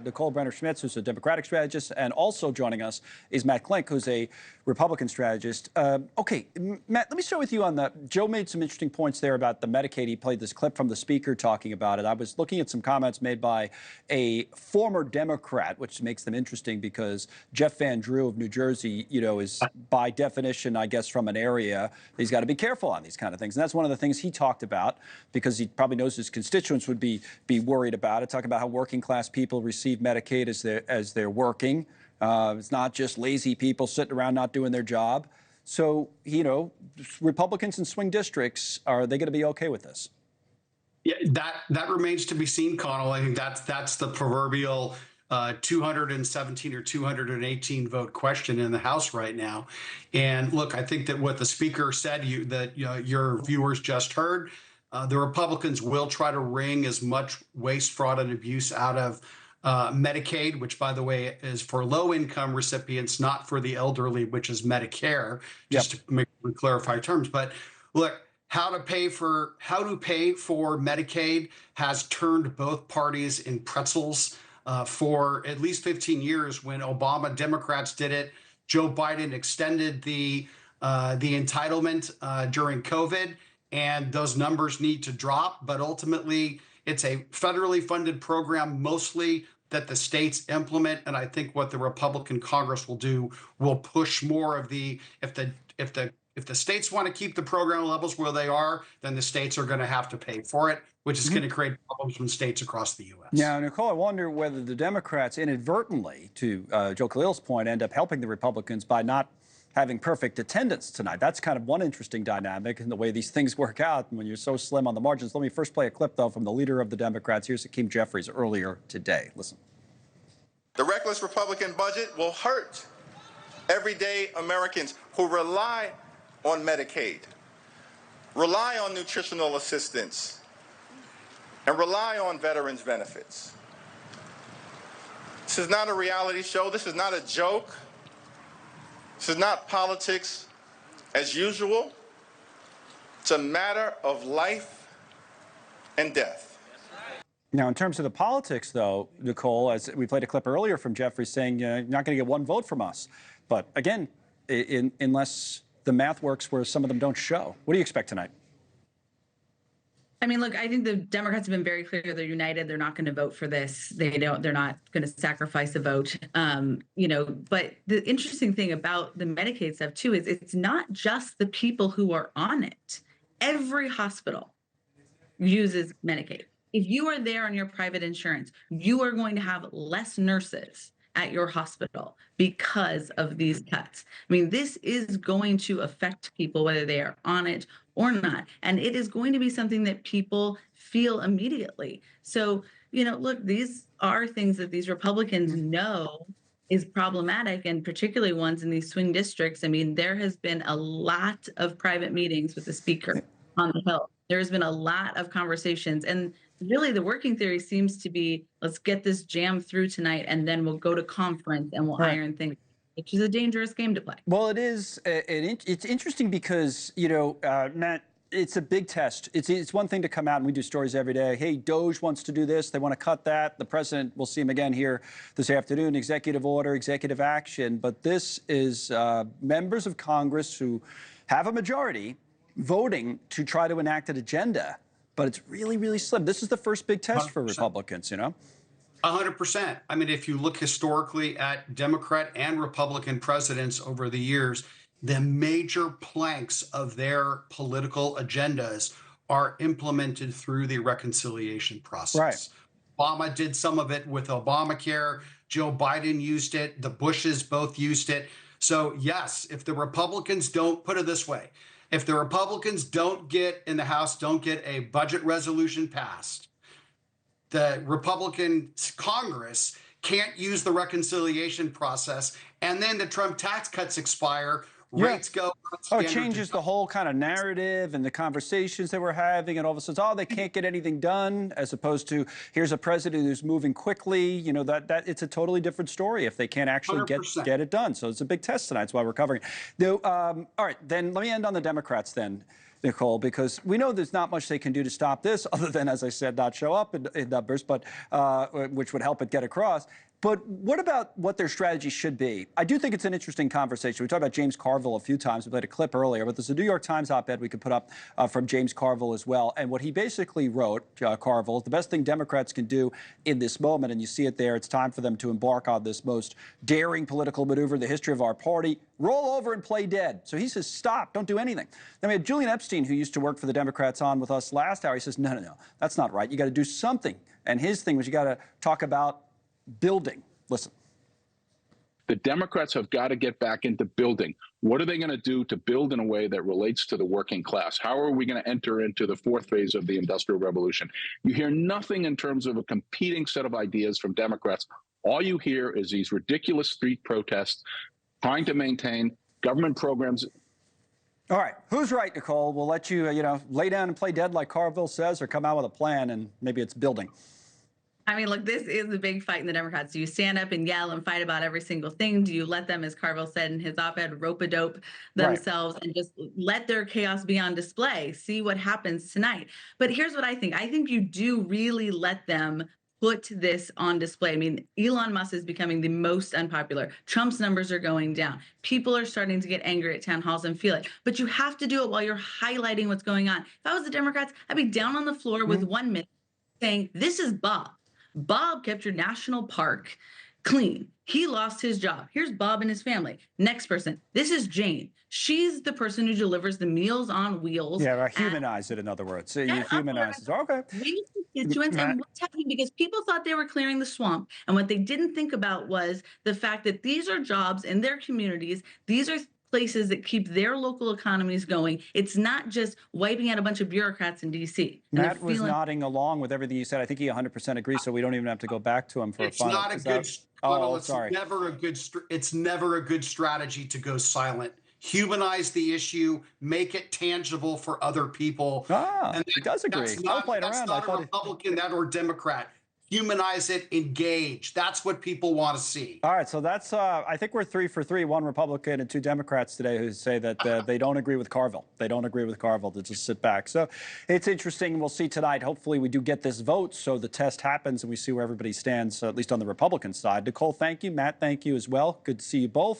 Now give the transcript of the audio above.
Nicole Brenner-Schmitz, who's a Democratic strategist, and also joining us is Matt Klink, who's a Republican strategist. Okay, Matt, let me start with you on that. Joe made some interesting points there about the Medicaid. He played this clip from the speaker talking about it. I was looking at some comments made by a former Democrat, which makes them interesting because Jeff Van Drew of New Jersey, is by definition, I guess, from an area he's got to be careful on these kind of things. And that's one of the things he talked about because he probably knows his constituents would be worried about it, talking about how working class people receive Medicaid as they're working. It's not just lazy people sitting around not doing their job. So, Republicans in swing districts, are they going to be okay with this? Yeah, that remains to be seen, Connell. I think that's the proverbial 217 or 218 vote question in the House right now. And look, I think that what the speaker said, your viewers just heard, the Republicans will try to wring as much waste, fraud, and abuse out of Medicaid, which, by the way, is for low-income recipients, not for the elderly, which is Medicare, just to make clarify terms. But look, how to pay for Medicaid has turned both parties in pretzels for at least 15 years. When Obama Democrats did it, Joe Biden extended the entitlement during COVID, and those numbers need to drop. But ultimately, it's a federally funded program mostly that the states implement, and I think what the Republican Congress will do will push more of if the states want to keep the program levels where they are, then the states are going to have to pay for it, which is going to create problems in states across the U.S. Now, Nicole, I wonder whether the Democrats inadvertently, to Joe Khalil's point, end up helping the Republicans by not having perfect attendance tonight. That's kind of one interesting dynamic in the way these things work out when you're so slim on the margins. Let me first play a clip, though, from the leader of the Democrats. Here's Hakeem Jeffries earlier today. Listen. The reckless Republican budget will hurt everyday Americans who rely on Medicaid, rely on nutritional assistance, and rely on veterans' benefits. This is not a reality show. This is not a joke. This is not politics as usual. It's a matter of life and death. Now, in terms of the politics, though, Nicole, as we played a clip earlier from Jeffrey saying, you're not going to get one vote from us. But again, unless the math works where some of them don't show. What do you expect tonight? I mean, look, I think the Democrats have been very clear. They're united. They're not going to vote for this. They're not going to sacrifice a vote. But the interesting thing about the Medicaid stuff, too, is it's not just the people who are on it. Every hospital uses Medicaid. If you are there on your private insurance, you are going to have less nurses at your hospital because of these cuts. I mean, this is going to affect people whether they are on it or not. And it is going to be something that people feel immediately. So, look, these are things that these Republicans know is problematic, and particularly ones in these swing districts. I mean, there has been a lot of private meetings with the speaker on the Hill. There's been a lot of conversations, and really the working theory seems to be, let's get this jam through tonight, and then we'll go to conference and we'll iron things, which is a dangerous game to play. Well, it is. It's interesting because, Matt, it's a big test. It's one thing to come out, and we do stories every day. Hey, Doge wants to do this. They want to cut that. The president, we'll see him again here this afternoon, executive order, executive action. But this is members of Congress who have a majority voting to try to enact an agenda. But it's really, really slim. This is the first big test 100%. For Republicans, 100%. I mean, if you look historically at Democrat and Republican presidents over the years, the major planks of their political agendas are implemented through the reconciliation process. Right. Obama did some of it with Obamacare. Joe Biden used it. The Bushes both used it. So, yes, if the Republicans don't, put it this way, if the Republicans don't get in the House, don't get a budget resolution passed, the Republican Congress can't use the reconciliation process, and then the Trump tax cuts expire, rates go. It changes the whole kind of narrative and the conversations that we're having, and all of a sudden, they can't get anything done, as opposed to here's a president who's moving quickly. That it's a totally different story if they can't actually get it done. So it's a big test tonight. That's why we're covering it. All right, then let me end on the Democrats then. Nicole, because we know there's not much they can do to stop this other than, as I said, not show up in numbers, but which would help it get across. But what about what their strategy should be? I do think it's an interesting conversation. We talked about James Carville a few times. We played a clip earlier, but there's a New York Times op-ed we could put up from James Carville as well. And what he basically wrote, Carville, is the best thing Democrats can do in this moment, and you see it there, it's time for them to embark on this most daring political maneuver in the history of our party. Roll over and play dead. So he says, stop, don't do anything. Then we had Julian Epstein, who used to work for the Democrats, on with us last hour. He says, no, that's not right. You got to do something. And his thing was you got to talk about building. Listen. The Democrats have got to get back into building. What are they going to do to build in a way that relates to the working class? How are we going to enter into the fourth phase of the Industrial Revolution? You hear nothing in terms of a competing set of ideas from Democrats. All you hear is these ridiculous street protests trying to maintain government programs. All right. Who's right, Nicole? We'll let you, lay down and play dead like Carville says, or come out with a plan, and maybe it's building. I mean, look, this is a big fight in the Democrats. Do you stand up and yell and fight about every single thing? Do you let them, as Carville said in his op-ed, rope-a-dope themselves and just let their chaos be on display? See what happens tonight. But here's what I think. I think you do really let them put this on display. I mean, Elon Musk is becoming the most unpopular. Trump's numbers are going down. People are starting to get angry at town halls and feel it. But you have to do it while you're highlighting what's going on. If I was the Democrats, I'd be down on the floor with 1 minute saying, this is Bob. Bob kept your national park clean. He lost his job. Here's Bob and his family. Next person. This is Jane. She's the person who delivers the Meals on Wheels. Yeah, humanize it, in other words. So you humanize it. Okay. Constituents and what's happening, because people thought they were clearing the swamp. And what they didn't think about was the fact that these are jobs in their communities. These are places that keep their local economies going. It's not just wiping out a bunch of bureaucrats in D.C. Matt was nodding along with everything you said. I think he 100% agrees, so we don't even have to go back to him for a final. It's not a good. Oh, sorry. It's never a good strategy to go silent. Humanize the issue, make it tangible for other people. And he does agree. That's not a Republican or Democrat. Humanize it, engage. That's what people want to see. All right, so that's, I think we're 3 for 3, 1 Republican and 2 Democrats today who say that they don't agree with Carville. They don't agree with Carville to just sit back. So it's interesting. We'll see tonight. Hopefully we do get this vote so the test happens and we see where everybody stands, at least on the Republican side. Nicole, thank you. Matt, thank you as well. Good to see you both.